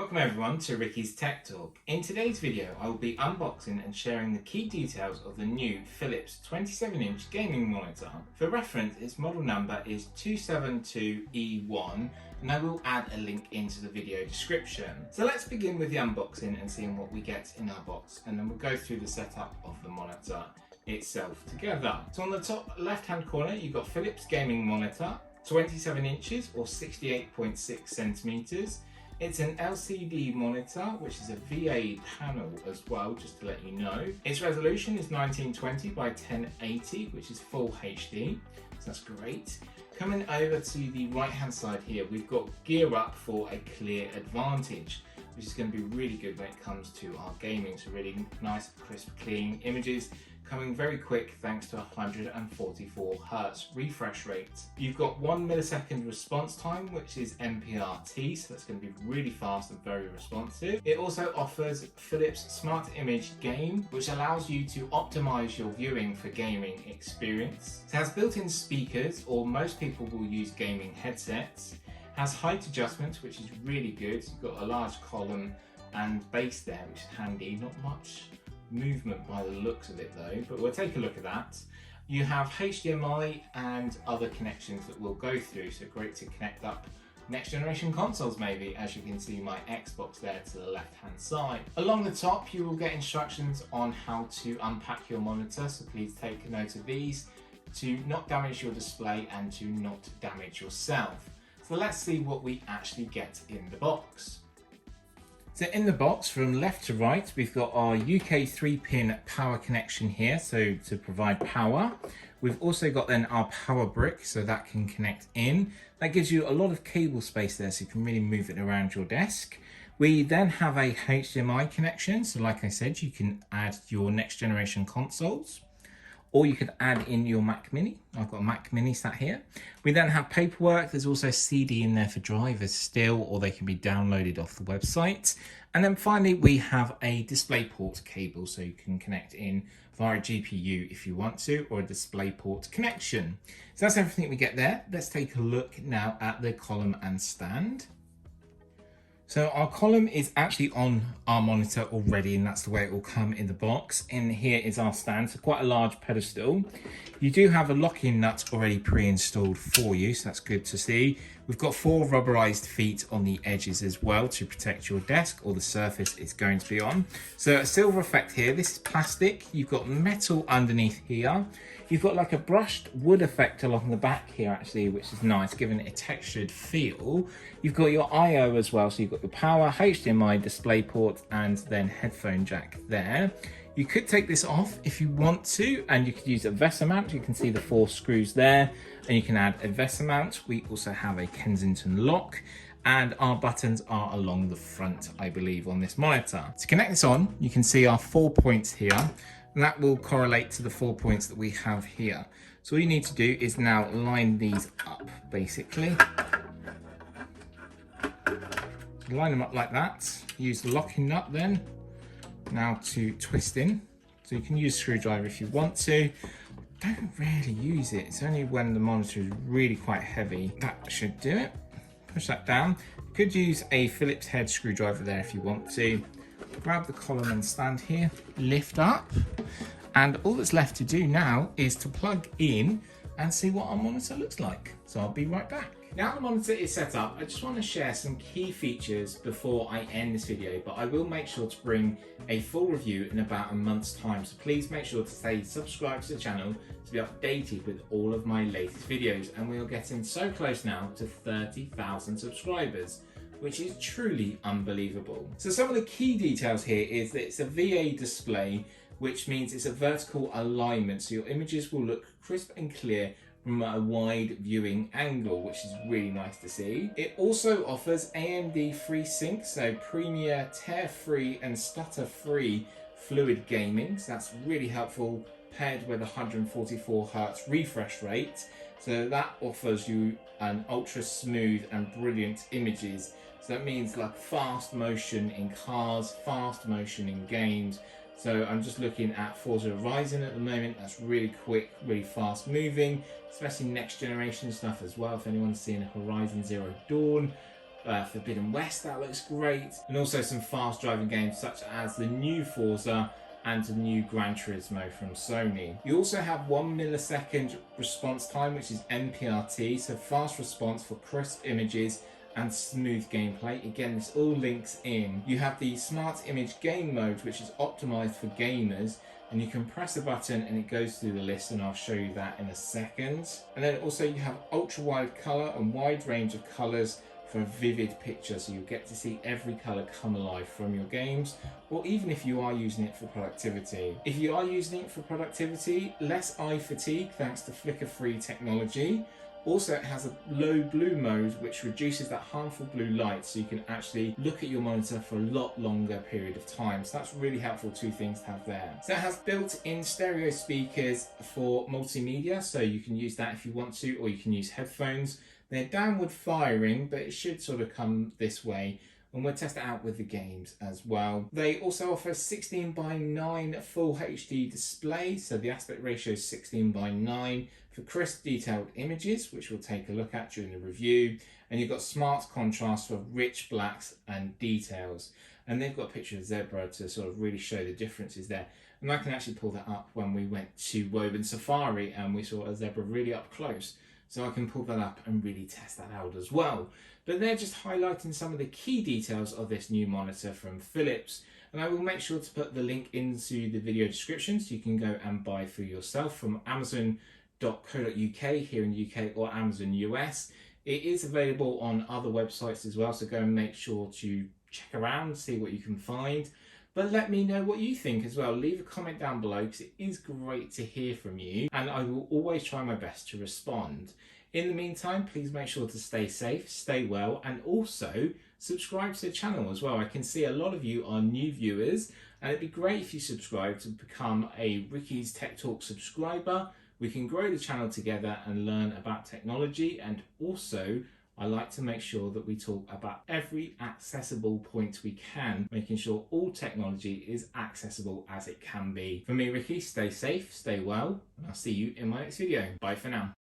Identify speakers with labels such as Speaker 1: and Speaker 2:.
Speaker 1: Welcome everyone to Ricky's Tech Talk. In today's video I will be unboxing and sharing the key details of the new Philips 27-inch gaming monitor. For reference, its model number is 272E1 and I will add a link into the video description. So let's begin with the unboxing and seeing what we get in our box, and then we'll go through the setup of the monitor itself together. So on the top left hand corner you've got Philips gaming monitor, 27 inches or 68.6 centimeters. It's an LCD monitor, which is a VA panel as well, just to let you know. Its resolution is 1920 by 1080, which is full HD, so that's great. Coming over to the right hand side here, we've got gear up for a clear advantage, which is going to be really good when it comes to our gaming. So really nice, crisp, clean images, coming very quick thanks to 144 Hz refresh rate. You've got 1 millisecond response time, which is MPRT, so that's going to be really fast and very responsive. It also offers Philips Smart Image Game, which allows you to optimize your viewing for gaming experience. It has built-in speakers, or most people will use gaming headsets. Has height adjustment, which is really good. You've got a large column and base there, which is handy. Not much movement by the looks of it though, but we'll take a look at that. You have HDMI and other connections that we'll go through, so great to connect up next generation consoles maybe, as you can see my Xbox there to the left hand side. Along the top you will get instructions on how to unpack your monitor, so please take a note of these to not damage your display and to not damage yourself. So let's see what we actually get in the box. So in the box, from left to right, we've got our UK 3-pin power connection here, so to provide power. We've also got then our power brick, so that can connect in. That gives you a lot of cable space there, so you can really move it around your desk. We then have a HDMI connection, so like I said, you can add your next generation consoles, or you could add in your Mac Mini. I've got a Mac Mini sat here. We then have paperwork. There's also a CD in there for drivers still, or they can be downloaded off the website. And then finally, we have a DisplayPort cable, so you can connect in via a GPU if you want to, or a DisplayPort connection. So that's everything we get there. Let's take a look now at the column and stand. So our column is actually on our monitor already, and that's the way it will come in the box. And here is our stand, so quite a large pedestal. You do have a lock-in nut already pre-installed for you, so that's good to see. We've got 4 rubberized feet on the edges as well to protect your desk or the surface it's going to be on. So a silver effect here. This is plastic. You've got metal underneath here. You've got like a brushed wood effect along the back here actually, which is nice, giving it a textured feel. You've got your I/O as well, so you've got your power, HDMI, DisplayPort, and then headphone jack there. You could take this off if you want to, and you could use a VESA mount. You can see the 4 screws there, and you can add a VESA mount. We also have a Kensington lock, and our buttons are along the front, I believe, on this monitor. To connect this on, you can see our 4 points here, and that will correlate to the 4 points that we have here. So all you need to do is now line these up, basically. Line them up like that. Use the locking nut then, now to twist in. So you can use a screwdriver if you want to. Don't really use it. It's only when the monitor is really quite heavy. That should do it. Push that down. You could use a Phillips head screwdriver there if you want to. Grab the column and stand here, lift up, and all that's left to do now is to plug in and see what our monitor looks like. So I'll be right back. Now the monitor is set up, I just want to share some key features before I end this video, but I will make sure to bring a full review in about a month's time. So please make sure to stay subscribed to the channel to be updated with all of my latest videos. And we are getting so close now to 30,000 subscribers, which is truly unbelievable. So some of the key details here is that it's a VA display, which means it's a vertical alignment, so your images will look crisp and clear from a wide viewing angle, which is really nice to see. It also offers AMD FreeSync, so premier tear-free and stutter-free fluid gaming, so that's really helpful, paired with 144 Hz refresh rate. So that offers you an ultra smooth and brilliant images. So that means like fast motion in cars, fast motion in games. So I'm just looking at Forza Horizon at the moment. That's really quick, really fast moving, especially next generation stuff as well. If anyone's seen Horizon Zero Dawn, Forbidden West, that looks great, and also some fast driving games such as the new Forza and the new Gran Turismo from Sony. You also have 1 millisecond response time, which is MPRT, so fast response for crisp images and smooth gameplay. Again, this all links in. You have the Smart Image Game Mode, which is optimized for gamers, and you can press a button and it goes through the list, and I'll show you that in a second. And then also you have ultra wide color and wide range of colors for a vivid picture, so you'll get to see every color come alive from your games, or even if you are using it for productivity. If you are using it for productivity, less eye fatigue thanks to flicker-free technology. Also, it has a low blue mode, which reduces that harmful blue light, so you can actually look at your monitor for a lot longer period of time. So that's really helpful, two things to have there. So it has built-in stereo speakers for multimedia, so you can use that if you want to, or you can use headphones. They're downward firing, but it should sort of come this way, and we'll test it out with the games as well. They also offer 16:9 full HD display, so the aspect ratio is 16:9 for crisp detailed images, which we'll take a look at during the review. And you've got smart contrast for rich blacks and details. And they've got a picture of zebra to sort of really show the differences there. And I can actually pull that up when we went to Woburn Safari and we saw a zebra really up close. So I can pull that up and really test that out as well. But they're just highlighting some of the key details of this new monitor from Philips. And I will make sure to put the link into the video description so you can go and buy for yourself from amazon.co.uk here in the UK or Amazon US. It is available on other websites as well, so go and make sure to check around, see what you can find. But let me know what you think as well. Leave a comment down below because it is great to hear from you, and I will always try my best to respond. In the meantime, please make sure to stay safe, stay well, and also subscribe to the channel as well. I can see a lot of you are new viewers, and it'd be great if you subscribe to become a Ricky's Tech Talk subscriber. We can grow the channel together and learn about technology, and also I like to make sure that we talk about every accessible point we can, making sure all technology is accessible as it can be. For me, Ricky, stay safe, stay well, and I'll see you in my next video. Bye for now.